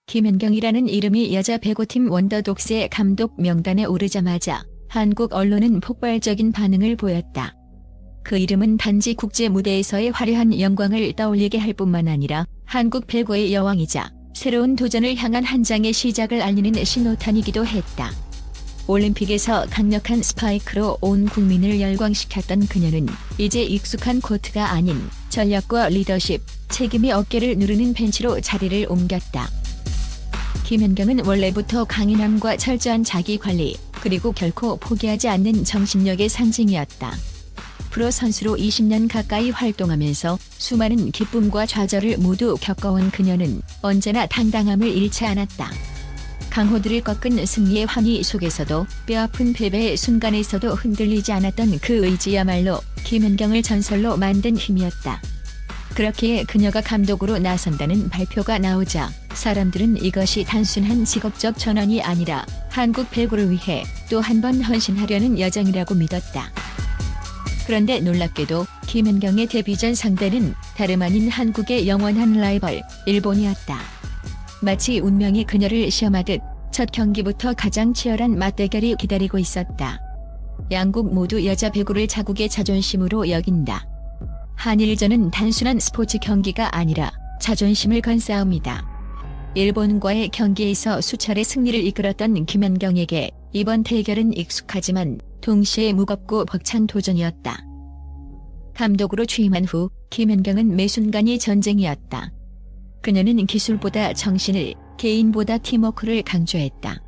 김연경이라는 이름이 여자 배구팀 원더독스의 감독 명단에 오르자마자 한국 언론은 폭발적인 반응을 보였다. 그 이름은 단지 국제 무대에서의 화려한 영광을 떠올리게 할 뿐만 아니라 한국 배구의 여왕이자 새로운 도전을 향한 한 장의 시작을 알리는 신호탄이기도 했다. 올림픽에서 강력한 스파이크로 온 국민을 열광시켰던 그녀는 이제 익숙한 코트가 아닌 전략과 리더십, 책임의 어깨를 누르는 벤치로 자리를 옮겼다. 김연경은 원래부터 강인함과 철저한 자기관리, 그리고 결코 포기하지 않는 정신력의 상징이었다. 프로 선수로 20년 가까이 활동하면서 수많은 기쁨과 좌절을 모두 겪어온 그녀는 언제나 당당함을 잃지 않았다. 강호들을 꺾은 승리의 환희 속에서도 뼈아픈 패배의 순간에서도 흔들리지 않았던 그 의지야말로 김연경을 전설로 만든 힘이었다. 그렇기에 그녀가 감독으로 나선다는 발표가 나오자 사람들은 이것이 단순한 직업적 전환이 아니라 한국 배구를 위해 또 한 번 헌신하려는 여정이라고 믿었다. 그런데 놀랍게도 김연경의 데뷔전 상대는 다름 아닌 한국의 영원한 라이벌 일본이었다. 마치 운명이 그녀를 시험하듯 첫 경기부터 가장 치열한 맞대결이 기다리고 있었다. 양국 모두 여자 배구를 자국의 자존심으로 여긴다. 한일전은 단순한 스포츠 경기가 아니라 자존심을 건 싸움이다. 일본과의 경기에서 수차례 승리를 이끌었던 김연경에게 이번 대결은 익숙하지만 동시에 무겁고 벅찬 도전이었다. 감독으로 취임한 후 김연경은 매 순간이 전쟁이었다. 그녀는 기술보다 정신을, 개인보다 팀워크를 강조했다.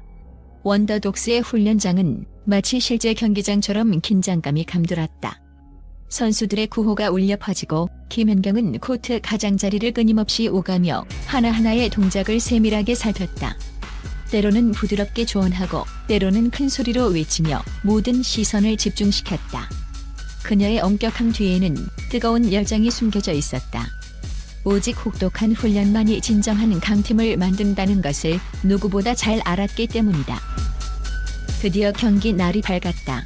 원더독스의 훈련장은 마치 실제 경기장처럼 긴장감이 감돌았다. 선수들의 구호가 울려 퍼지고 김연경은 코트 가장자리를 끊임없이 오가며 하나하나의 동작을 세밀하게 살폈다. 때로는 부드럽게 조언하고 때로는 큰 소리로 외치며 모든 시선을 집중시켰다. 그녀의 엄격함 뒤에는 뜨거운 열정이 숨겨져 있었다. 오직 혹독한 훈련만이 진정한 강팀을 만든다는 것을 누구보다 잘 알았기 때문이다. 드디어 경기 날이 밝았다.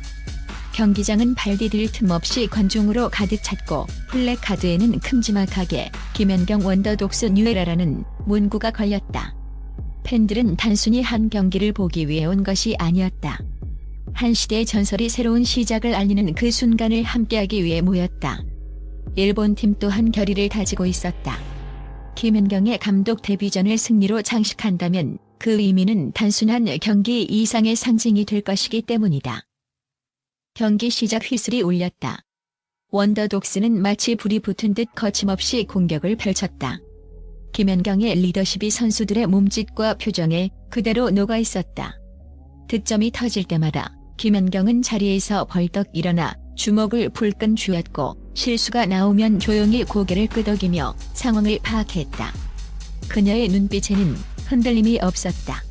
경기장은 발 디딜 틈 없이 관중으로 가득 찼고 플래카드에는 큼지막하게 김연경 원더독스 뉴에라라는 문구가 걸렸다. 팬들은 단순히 한 경기를 보기 위해 온 것이 아니었다. 한 시대의 전설이 새로운 시작을 알리는 그 순간을 함께하기 위해 모였다. 일본 팀 또한 결의를 다지고 있었다. 김연경의 감독 데뷔전을 승리로 장식한다면 그 의미는 단순한 경기 이상의 상징이 될 것이기 때문이다. 경기 시작 휘슬이 울렸다. 원더독스는 마치 불이 붙은 듯 거침없이 공격을 펼쳤다. 김연경의 리더십이 선수들의 몸짓과 표정에 그대로 녹아 있었다. 득점이 터질 때마다 김연경은 자리에서 벌떡 일어나 주먹을 불끈 쥐었고 실수가 나오면 조용히 고개를 끄덕이며 상황을 파악했다. 그녀의 눈빛에는 흔들림이 없었다.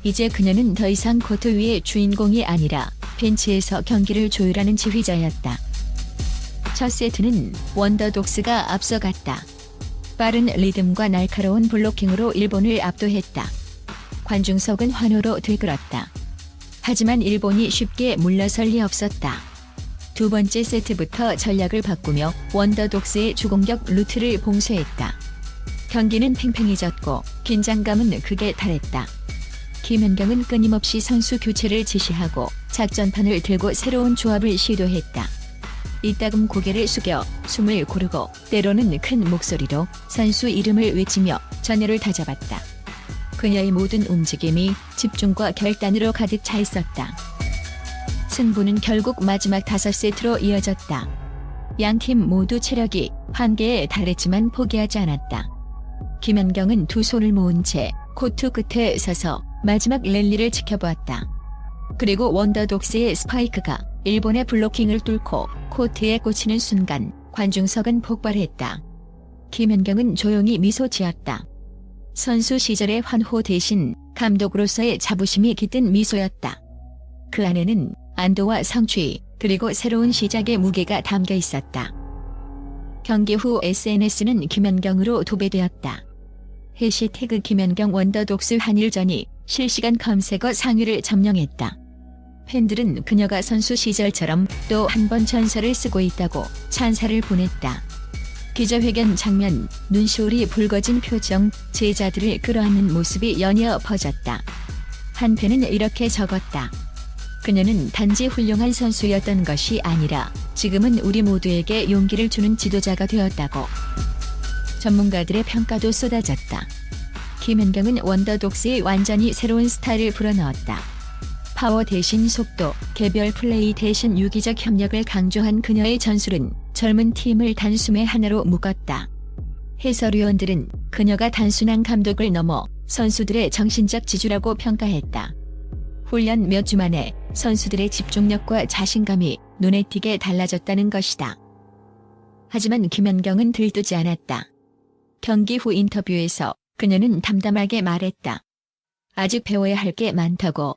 이제 그녀는 더 이상 코트 위의 주인공이 아니라 벤치에서 경기를 조율하는 지휘자였다. 첫 세트는 원더독스가 앞서갔다. 빠른 리듬과 날카로운 블로킹으로 일본을 압도했다. 관중석은 환호로 들끓었다. 하지만 일본이 쉽게 물러설 리 없었다. 두 번째 세트부터 전략을 바꾸며 원더독스의 주공격 루트를 봉쇄했다. 경기는 팽팽해졌고 긴장감은 극에 달했다. 김연경은 끊임없이 선수 교체를 지시하고 작전판을 들고 새로운 조합을 시도했다. 이따금 고개를 숙여 숨을 고르고 때로는 큰 목소리로 선수 이름을 외치며 전열을 다잡았다. 그녀의 모든 움직임이 집중과 결단으로 가득 차 있었다. 승부는 결국 마지막 5세트로 이어졌다. 양팀 모두 체력이 한계에 달했지만 포기하지 않았다. 김연경은 두 손을 모은 채 코트 끝에 서서 마지막 랠리를 지켜보았다. 그리고 원더독스의 스파이크가 일본의 블로킹을 뚫고 코트에 꽂히는 순간 관중석은 폭발했다. 김연경은 조용히 미소 지었다. 선수 시절의 환호 대신 감독으로서의 자부심이 깃든 미소였다. 그 안에는 안도와 성취, 그리고 새로운 시작의 무게가 담겨 있었다. 경기 후 SNS는 김연경으로 도배되었다. 해시태그 김연경 원더독스 한일전이 실시간 검색어 상위를 점령했다. 팬들은 그녀가 선수 시절처럼 또 한 번 전설을 쓰고 있다고 찬사를 보냈다. 기자회견 장면, 눈시울이 붉어진 표정, 제자들을 끌어안는 모습이 연이어 퍼졌다. 한편은 이렇게 적었다. 그녀는 단지 훌륭한 선수였던 것이 아니라 지금은 우리 모두에게 용기를 주는 지도자가 되었다고. 전문가들의 평가도 쏟아졌다. 김연경은 원더독스의 완전히 새로운 스타일을 불어넣었다. 파워 대신 속도, 개별 플레이 대신 유기적 협력을 강조한 그녀의 전술은 젊은 팀을 단숨에 하나로 묶었다. 해설위원들은 그녀가 단순한 감독을 넘어 선수들의 정신적 지주라고 평가했다. 훈련 몇 주 만에 선수들의 집중력과 자신감이 눈에 띄게 달라졌다는 것이다. 하지만 김연경은 들뜨지 않았다. 경기 후 인터뷰에서 그녀는 담담하게 말했다. 아직 배워야 할 게 많다고.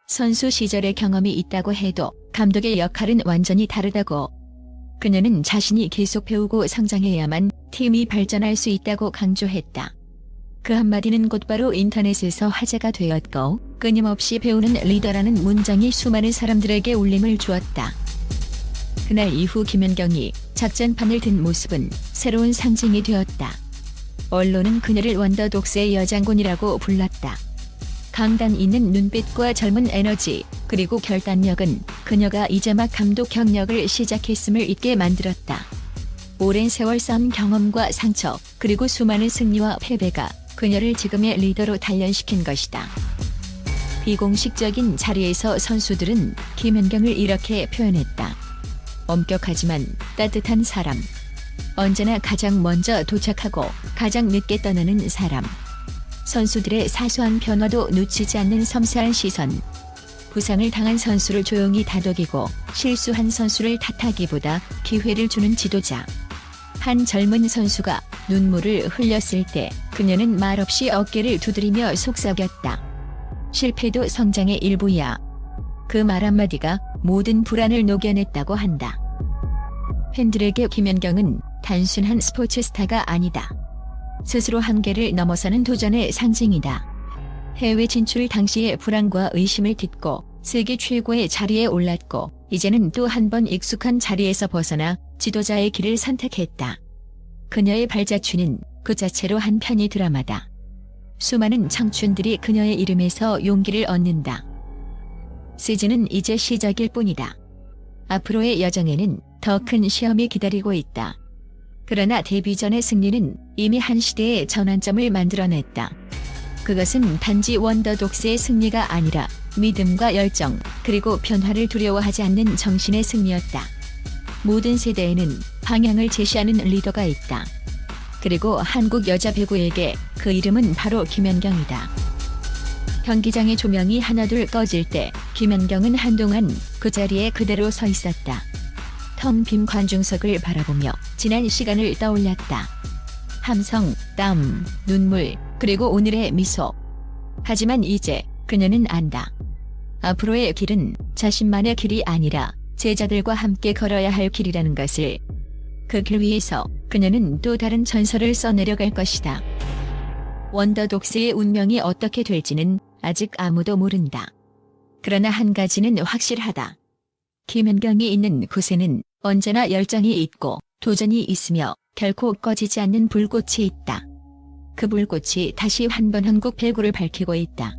선수 시절의 경험이 있다고 해도 감독의 역할은 완전히 다르다고. 그녀는 자신이 계속 배우고 성장해야만 팀이 발전할 수 있다고 강조했다. 그 한마디는 곧바로 인터넷에서 화제가 되었고 끊임없이 배우는 리더라는 문장이 수많은 사람들에게 울림을 주었다. 그날 이후 김연경이 작전판을 든 모습은 새로운 상징이 되었다. 언론은 그녀를 원더독스의 여장군이라고 불렀다. 강단 있는 눈빛과 젊은 에너지, 그리고 결단력은 그녀가 이제 막 감독 경력을 시작했음을 잊게 만들었다. 오랜 세월 쌓은 경험과 상처, 그리고 수많은 승리와 패배가 그녀를 지금의 리더로 단련시킨 것이다. 비공식적인 자리에서 선수들은 김연경을 이렇게 표현했다. 엄격하지만 따뜻한 사람. 언제나 가장 먼저 도착하고 가장 늦게 떠나는 사람. 선수들의 사소한 변화도 놓치지 않는 섬세한 시선. 부상을 당한 선수를 조용히 다독이고 실수한 선수를 탓하기보다 기회를 주는 지도자. 한 젊은 선수가 눈물을 흘렸을 때 그녀는 말없이 어깨를 두드리며 속삭였다. 실패도 성장의 일부야. 그 말 한마디가 모든 불안을 녹여냈다고 한다. 팬들에게 김연경은 단순한 스포츠 스타가 아니다. 스스로 한계를 넘어서는 도전의 상징이다. 해외 진출 당시의 불안과 의심을 딛고 세계 최고의 자리에 올랐고 이제는 또 한 번 익숙한 자리에서 벗어나 지도자의 길을 선택했다. 그녀의 발자취는 그 자체로 한 편의 드라마다. 수많은 청춘들이 그녀의 이름에서 용기를 얻는다. 시즌은 이제 시작일 뿐이다. 앞으로의 여정에는 더 큰 시험이 기다리고 있다. 그러나 데뷔 전의 승리는 이미 한 시대의 전환점을 만들어냈다. 그것은 단지 원더독스의 승리가 아니라 믿음과 열정, 그리고 변화를 두려워하지 않는 정신의 승리였다. 모든 세대에는 방향을 제시하는 리더가 있다. 그리고 한국 여자 배구에게 그 이름은 바로 김연경이다. 경기장의 조명이 하나둘 꺼질 때 김연경은 한동안 그 자리에 그대로 서 있었다. 텅 빈 관중석을 바라보며 지난 시간을 떠올렸다. 함성, 땀, 눈물, 그리고 오늘의 미소. 하지만 이제 그녀는 안다. 앞으로의 길은 자신만의 길이 아니라 제자들과 함께 걸어야 할 길이라는 것을. 그 길 위에서 그녀는 또 다른 전설을 써내려갈 것이다. 원더독스의 운명이 어떻게 될지는 아직 아무도 모른다. 그러나 한 가지는 확실하다. 김연경이 있는 곳에는 언제나 열정이 있고 도전이 있으며 결코 꺼지지 않는 불꽃이 있다. 그 불꽃이 다시 한 번 한국 배구를 밝히고 있다.